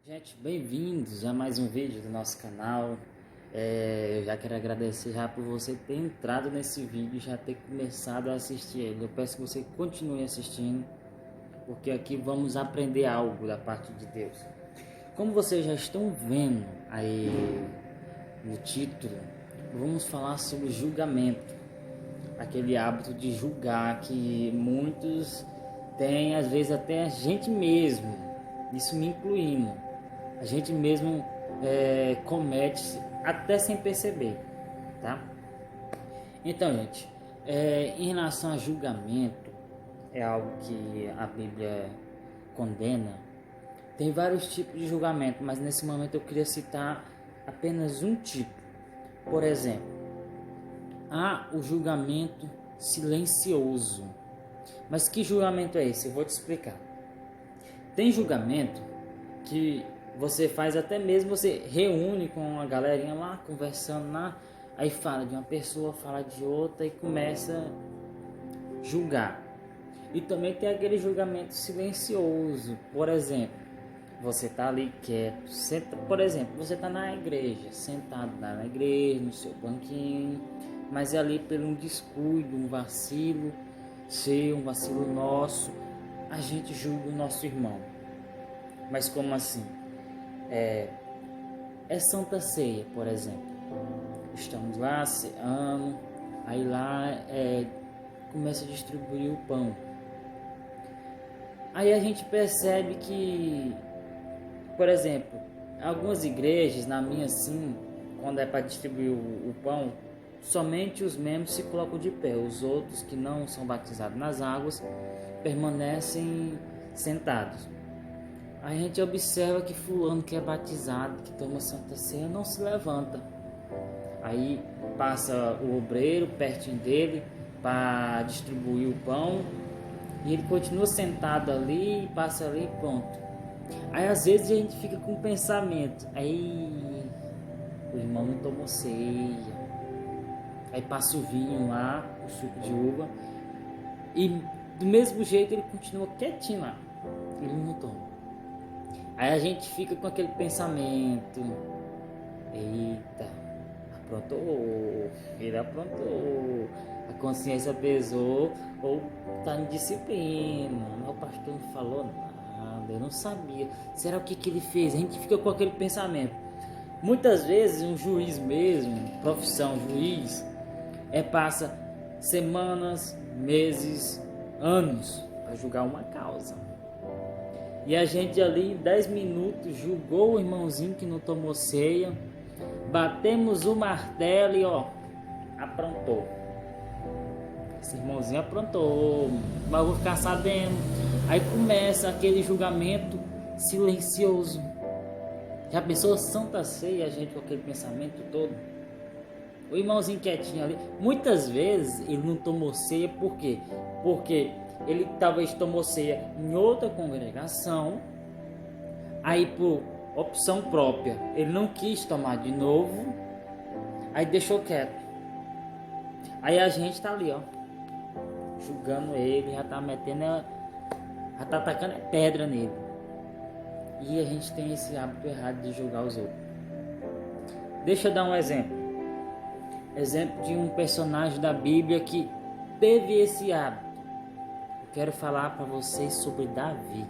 Gente, bem-vindos a mais um vídeo do nosso canal. Eu já quero agradecer já por você ter entrado nesse vídeo e já ter começado a assistir ele. Eu peço que você continue assistindo, porque aqui vamos aprender algo da parte de Deus. Como vocês já estão vendo aí no título, vamos falar sobre julgamento. Aquele hábito de julgar que muitos têm, às vezes até a gente mesmo, isso me incluindo. A gente mesmo comete até sem perceber, tá? Então, gente, em relação a julgamento, é algo que a Bíblia condena. Tem vários tipos de julgamento, mas nesse momento eu queria citar apenas um tipo. Por exemplo, há o julgamento silencioso. Mas que julgamento é esse? Eu vou te explicar. Tem julgamento que você faz, até mesmo você reúne com uma galerinha lá, conversando lá, aí fala de uma pessoa, fala de outra e começa a julgar. E também tem aquele julgamento silencioso. Por exemplo, você tá ali quieto, por exemplo, você tá na igreja, sentado lá na igreja, no seu banquinho, mas é ali por um descuido, um vacilo seu, um vacilo nosso, a gente julga o nosso irmão. Mas como assim? É Santa Ceia, por exemplo. Estamos lá ceando, aí lá começa a distribuir o pão. Aí a gente percebe que, por exemplo, algumas igrejas, na minha assim, quando é para distribuir o pão, somente os membros se colocam de pé. Os outros que não são batizados nas águas permanecem sentados. A gente observa que fulano que é batizado, que toma Santa Ceia, não se levanta. Aí passa o obreiro pertinho dele para distribuir o pão e ele continua sentado ali, passa ali e pronto. Aí às vezes a gente fica com um pensamento, aí o irmão não tomou ceia. Aí passa o vinho lá, o suco de uva, e do mesmo jeito ele continua quietinho lá, ele não toma. Aí a gente fica com aquele pensamento, eita, aprontou, ele aprontou, a consciência pesou, ou tá em disciplina, o pastor não falou nada, eu não sabia, será o que ele fez? A gente fica com aquele pensamento. Muitas vezes um juiz mesmo, profissão juiz, passa semanas, meses, anos para julgar uma causa. E a gente ali em 10 minutos julgou o irmãozinho que não tomou ceia, batemos o martelo e aprontou. Esse irmãozinho aprontou, mas eu vou ficar sabendo. Aí começa aquele julgamento silencioso. Já pensou Santa Ceia, a gente com aquele pensamento todo? O irmãozinho quietinho ali, muitas vezes ele não tomou ceia, por quê? Porque ele talvez tomou ceia em outra congregação, aí por opção própria ele não quis tomar de novo, aí deixou quieto. Aí a gente tá ali, julgando ele, já tá atacando pedra nele. E a gente tem esse hábito errado de julgar os outros. Deixa eu dar um exemplo de um personagem da Bíblia que teve esse hábito. Quero falar para vocês sobre Davi.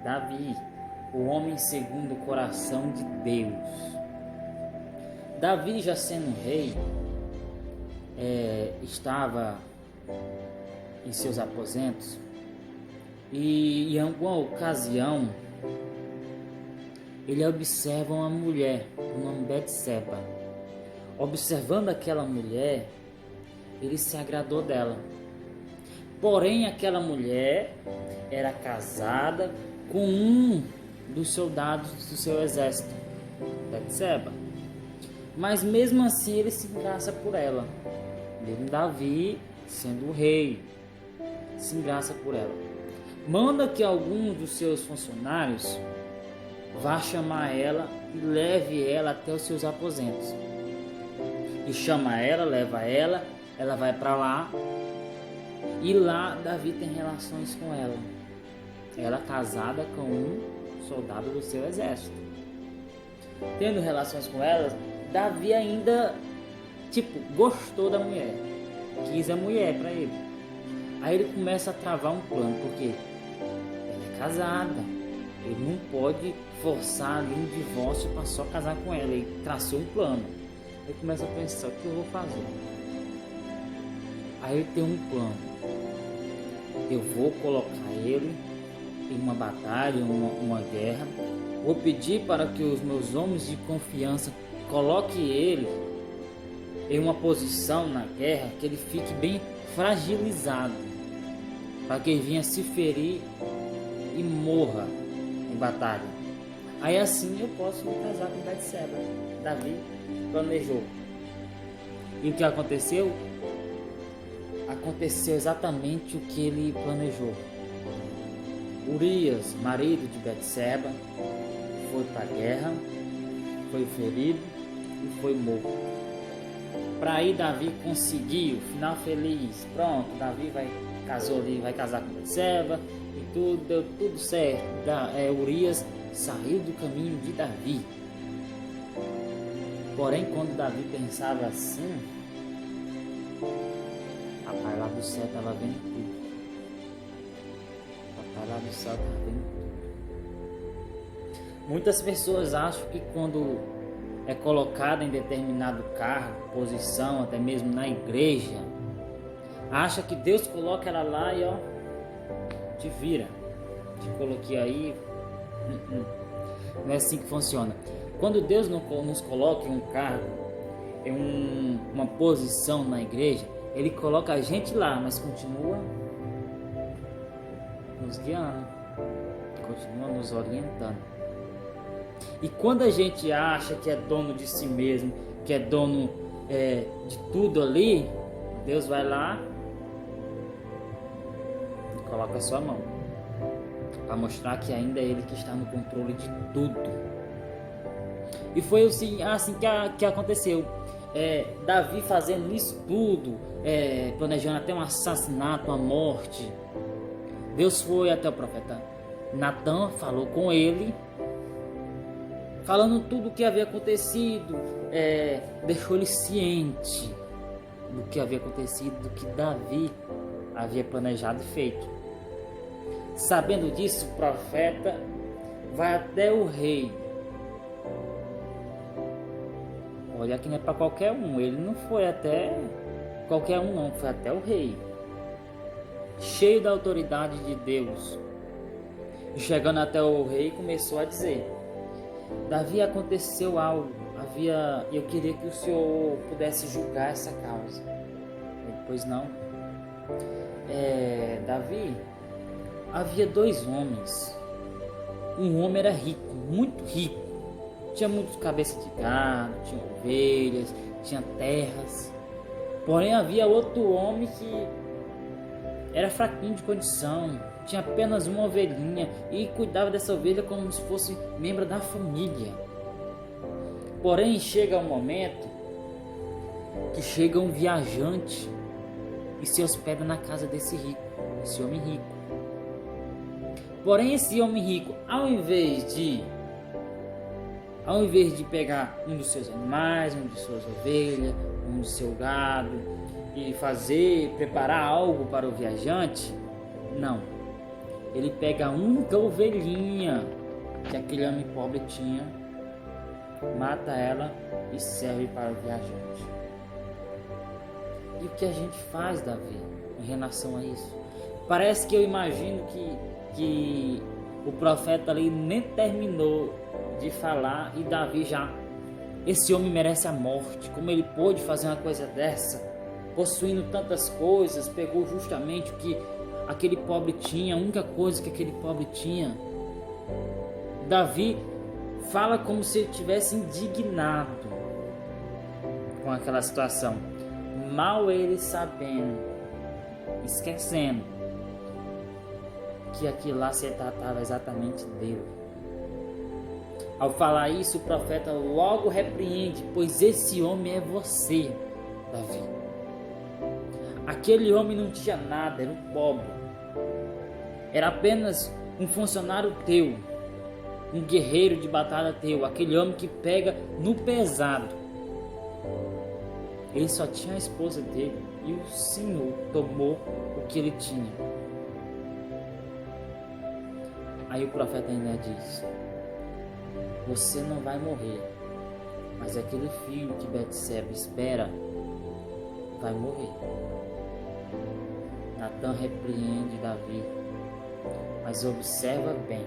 Davi, o homem segundo o coração de Deus. Davi, já sendo rei, estava em seus aposentos e em alguma ocasião ele observa uma mulher, o nome Betseba. Observando aquela mulher, ele se agradou dela. Porém, aquela mulher era casada com um dos soldados do seu exército, Betseba. Mas mesmo assim ele se engraça por ela. Mesmo Davi, sendo o rei, se engraça por ela. Manda que algum dos seus funcionários vá chamar ela e leve ela até os seus aposentos. E chama ela, leva ela, ela vai para lá. E lá Davi tem relações com ela. Ela casada com um soldado do seu exército. Tendo relações com elas, Davi ainda, gostou da mulher. Quis a mulher para ele. Aí ele começa a travar um plano, porque ela é casada. Ele não pode forçar ali um divórcio para só casar com ela. Ele traçou um plano. Ele começa a pensar, o que eu vou fazer? Aí ele tem um plano. Eu vou colocar ele em uma batalha, uma guerra. Vou pedir para que os meus homens de confiança coloquem ele em uma posição na guerra que ele fique bem fragilizado, para que ele venha se ferir e morra em batalha. Aí assim eu posso me casar com Betseba. Davi planejou. E o que aconteceu? Aconteceu exatamente o que ele planejou. Urias, marido de Betseba, foi para a guerra, foi ferido e foi morto. Para aí Davi conseguiu, final feliz. Pronto, Davi casou ali, vai casar com Betseba e tudo, deu tudo certo. Urias saiu do caminho de Davi. Porém, quando Davi pensava assim, papai lá do céu estava vendo tudo. Papai lá do céu estava vendo tudo. Muitas pessoas acham que quando é colocada em determinado cargo, posição, até mesmo na igreja, acha que Deus coloca ela lá e te vira. Te coloquei aí. Não é assim que funciona. Quando Deus nos coloca em um cargo, em uma posição na igreja, Ele coloca a gente lá, mas continua nos guiando, continua nos orientando. E quando a gente acha que é dono de si mesmo, que é dono de tudo ali, Deus vai lá e coloca a sua mão, para mostrar que ainda é Ele que está no controle de tudo. E foi assim que aconteceu. Davi fazendo isso tudo, planejando até um assassinato, uma morte. Deus foi até o profeta Natan, falou com ele, falando tudo o que havia acontecido, deixou ele ciente do que havia acontecido, do que Davi havia planejado e feito. Sabendo disso, o profeta vai até o rei. Olha que não é para qualquer um, ele não foi até qualquer um não, foi até o rei, cheio da autoridade de Deus. E chegando até o rei, começou a dizer: Davi, aconteceu algo, eu queria que o senhor pudesse julgar essa causa. Pois não. Davi, havia 2 homens. Um homem era rico, muito rico. Tinha muitas cabeças de gado, tinha ovelhas, tinha terras. Porém havia outro homem que era fraquinho de condição, tinha apenas uma ovelhinha e cuidava dessa ovelha como se fosse membro da família. Porém chega um momento que chega um viajante e se hospeda na casa desse rico, esse homem rico. Porém esse homem rico, ao invés de pegar um dos seus animais, um de suas ovelhas, um do seu gado e preparar algo para o viajante, não. Ele pega a única ovelhinha que aquele homem pobre tinha, mata ela e serve para o viajante. E o que a gente faz, Davi, em relação a isso? Parece que eu imagino que o profeta ali nem terminou de falar e Davi já: esse homem merece a morte. Como ele pôde fazer uma coisa dessa? Possuindo tantas coisas, pegou justamente o que aquele pobre tinha, a única coisa que aquele pobre tinha. Davi fala como se ele tivesse indignado com aquela situação, mal ele sabendo, esquecendo que aquilo lá se tratava exatamente dele. Ao falar isso, o profeta logo repreende: pois esse homem é você, Davi. Aquele homem não tinha nada, era um pobre, era apenas um funcionário teu. um guerreiro de batalha teu, aquele homem que pega no pesado. Ele só tinha a esposa dele e o Senhor tomou o que ele tinha. Aí o profeta ainda diz: você não vai morrer, mas aquele filho que Betseba espera vai morrer. Natan repreende Davi, mas observa bem.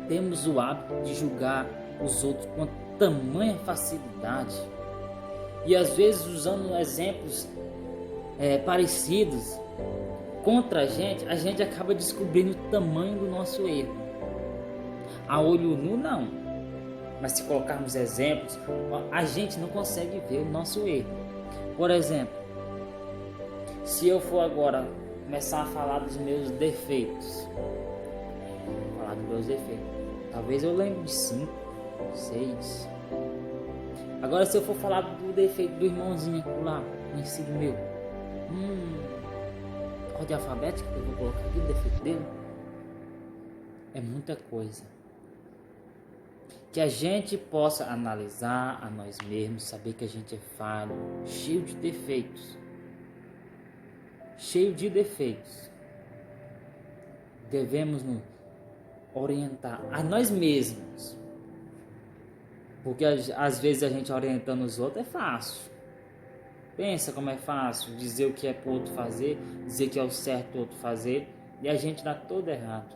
Temos o hábito de julgar os outros com tamanha facilidade e às vezes usando exemplos parecidos contra a gente acaba descobrindo o tamanho do nosso erro. A olho nu não, mas se colocarmos exemplos, a gente não consegue ver o nosso erro. Por exemplo, se eu for agora começar a falar dos meus defeitos, talvez eu lembre de 5, 6. Agora se eu for falar do defeito do irmãozinho lá, conhecido meu, ordem alfabética que eu vou colocar aqui, o defeito dele, é muita coisa. Que a gente possa analisar a nós mesmos, saber que a gente é falho, cheio de defeitos. Devemos nos orientar a nós mesmos. Porque às vezes a gente orientando os outros é fácil. Pensa como é fácil dizer o que é para o outro fazer, dizer que é o certo o outro fazer, e a gente dá todo errado.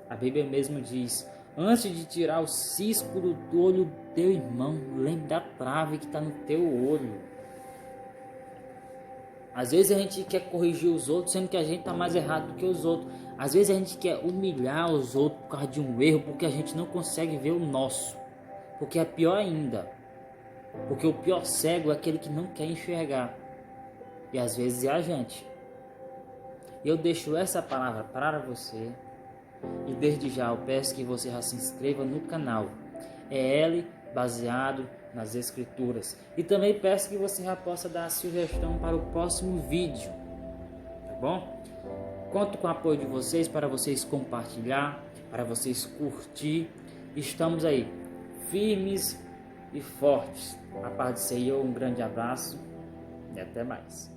A Bíblia mesmo diz: antes de tirar o cisco do olho do teu irmão, lembre da trave que está no teu olho. Às vezes a gente quer corrigir os outros, sendo que a gente está mais errado do que os outros. Às vezes a gente quer humilhar os outros por causa de um erro, porque a gente não consegue ver o nosso. Porque é pior ainda. Porque o pior cego é aquele que não quer enxergar. E às vezes é a gente. Eu deixo essa palavra para você. E desde já eu peço que você já se inscreva no canal. É ele baseado nas escrituras. E também peço que você já possa dar a sugestão para o próximo vídeo. Tá bom? Conto com o apoio de vocês para vocês compartilhar, para vocês curtir. Estamos aí, firmes e fortes. A paz do Senhor, um grande abraço e até mais.